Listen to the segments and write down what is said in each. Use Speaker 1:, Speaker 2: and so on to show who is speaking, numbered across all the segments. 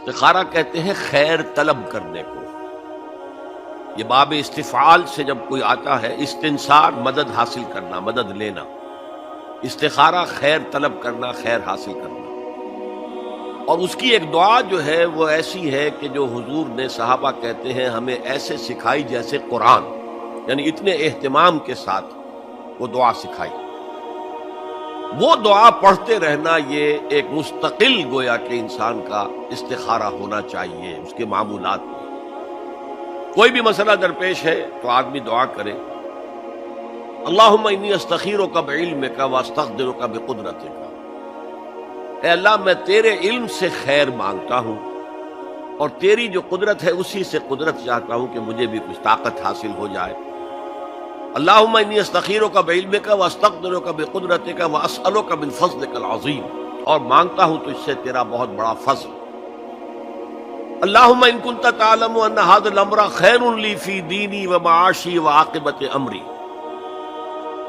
Speaker 1: استخارہ کہتے ہیں خیر طلب کرنے کو. یہ باب استفعال سے جب کوئی آتا ہے، استنصار مدد حاصل کرنا، مدد لینا. استخارہ خیر طلب کرنا، خیر حاصل کرنا. اور اس کی ایک دعا جو ہے وہ ایسی ہے کہ جو حضور نے، صحابہ کہتے ہیں، ہمیں ایسے سکھائی جیسے قرآن، یعنی اتنے اہتمام کے ساتھ وہ دعا سکھائی. وہ دعا پڑھتے رہنا یہ ایک مستقل گویا کہ انسان کا استخارہ ہونا چاہیے. اس کے معمولات میں کوئی بھی مسئلہ درپیش ہے تو آدمی دعا کرے، اللہم انی استخیرک بعلمک واستقدرک بقدرتک. اے اللہ، میں تیرے علم سے خیر مانگتا ہوں اور تیری جو قدرت ہے اسی سے قدرت چاہتا ہوں کہ مجھے بھی کچھ طاقت حاصل ہو جائے. اللہم انی استخیرک بعلمک واستقدرک بقدرتک واسألک من فضلک العظیم، اور مانگتا ہوں تجھ سے تیرا بہت بڑا فضل. اللہم ان کنت تعلم ان ھذا الامر خیر لی فی دینی ومعاشی وعاقبۃ امری.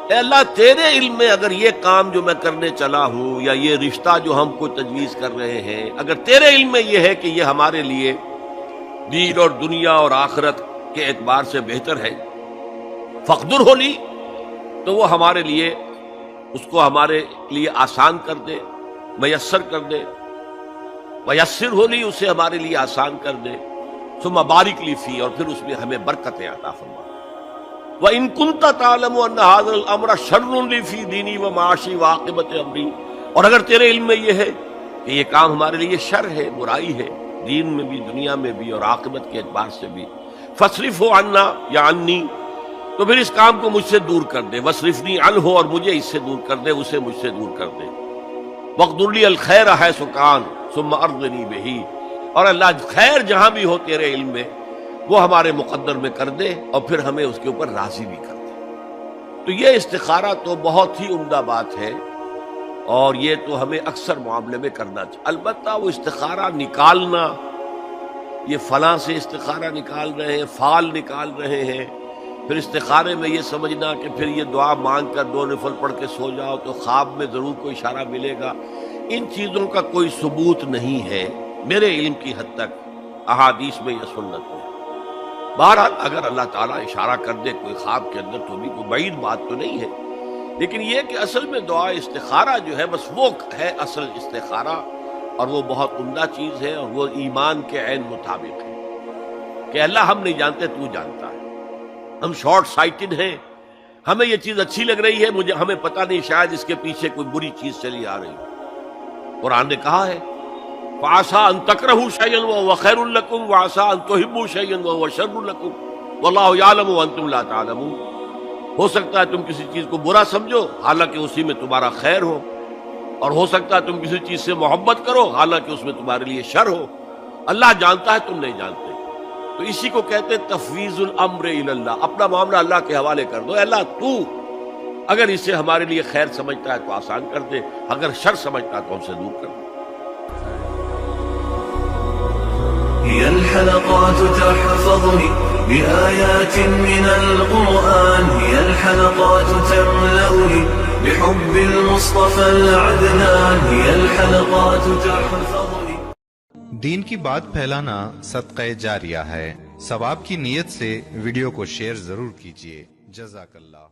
Speaker 1: اے اللہ، تیرے علم میں اگر یہ کام جو میں کرنے چلا ہوں یا یہ رشتہ جو ہم کو تجویز کر رہے ہیں، اگر تیرے علم میں یہ ہے کہ یہ ہمارے لیے دین اور دنیا اور آخرت کے اعتبار سے بہتر ہے، فقدر ہو لی، تو وہ ہمارے لیے، اس کو ہمارے لیے آسان کر دے، میسر کر دے. میسر ہو لی، اسے ہمارے لیے آسان کر دے. ثم بارک لی فی، اور پھر اس میں ہمیں برکتیں عطا فرما. وَإِن كُنتَ تَعْلَمُ أَنَّ هَذَا الْأَمْرَ شَرٌّ لِّي فِي دِينِي وَمَعَاشِي وَعَاقِبَةِ أَمْرِي، اور اگر تیرے علم میں یہ ہے کہ یہ کام ہمارے لیے شر ہے، برائی ہے، دین میں بھی، دنیا میں بھی، اور عاقبت کے اعتبار سے بھی، فَاصْرِفْهُ عَنَّا یا عَنِّي، تو پھر اس کام کو مجھ سے دور کر دے. وَاصْرِفْنِي عَنْهُ، اور مجھے اس سے دور کر دے، اسے مجھ سے دور کر دے. وَاقْدُرْ لِي الْخَيْرَ حَيْثُ كَانَ ثُمَّ أَرْضِنِي بِهِ، اور اللہ خیر جہاں بھی ہو تیرے علم میں وہ ہمارے مقدر میں کر دے، اور پھر ہمیں اس کے اوپر راضی بھی کر دے. تو یہ استخارہ تو بہت ہی عمدہ بات ہے، اور یہ تو ہمیں اکثر معاملے میں کرنا چاہیے. البتہ وہ استخارہ نکالنا، یہ فلاں سے استخارہ نکال رہے ہیں، فال نکال رہے ہیں، پھر استخارے میں یہ سمجھنا کہ پھر یہ دعا مانگ کر 2 نفل پڑھ کے سو جاؤ تو خواب میں ضرور کوئی اشارہ ملے گا، ان چیزوں کا کوئی ثبوت نہیں ہے میرے علم کی حد تک، احادیث میں یا سنت میں. بہرحال اگر اللہ تعالیٰ اشارہ کر دے کوئی خواب کے اندر تو بھی کوئی بعید بات تو نہیں ہے، لیکن یہ کہ اصل میں دعا استخارہ جو ہے بس وہ ہے اصل استخارہ، اور وہ بہت عمدہ چیز ہے، اور وہ ایمان کے عین مطابق ہے کہ اللہ ہم نہیں جانتے، تو جانتا ہے. ہم شارٹ سائٹڈ ہیں، ہمیں یہ چیز اچھی لگ رہی ہے، ہمیں پتہ نہیں شاید اس کے پیچھے کوئی بری چیز چلی آ رہی. قرآن نے کہا ہے فَعَسَىٰ أَن تَكْرَهُوا شَيْئًا وَهُوَ خَيْرٌ لَكُمْ وَعَسَىٰ أَن تُحِبُّوا شَيْئًا وَهُوَ شَرٌّ لَكُمْ وَاللَّهُ يَعْلَمُ وَأَنتُمْ لَا تَعْلَمُونَ. ہو سکتا ہے تم کسی چیز کو برا سمجھو حالانکہ اسی میں تمہارا خیر ہو، اور ہو سکتا ہے تم کسی چیز سے محبت کرو حالانکہ اس میں تمہارے لیے شر ہو. اللہ جانتا ہے، تم نہیں جانتے. تو اسی کو کہتے ہیں تفویض الامر الی اللہ، اپنا معاملہ اللہ کے حوالے کر دو. اے اللہ، تو اگر اسے ہمارے لیے خیر سمجھتا ہے تو آسان کر دے، اگر شر سمجھتا ہے تو ہم سے دور کر دے.
Speaker 2: هي الحلقات تحفظني بآيات من القرآن، هي الحلقات تملأني بحب المصطفى العدنان، هي الحلقات تحفظني.
Speaker 3: دین کی بات پھیلانا صدقہ جاریہ ہے. ثواب کی نیت سے ویڈیو کو شیئر ضرور کیجیے. جزاک اللہ.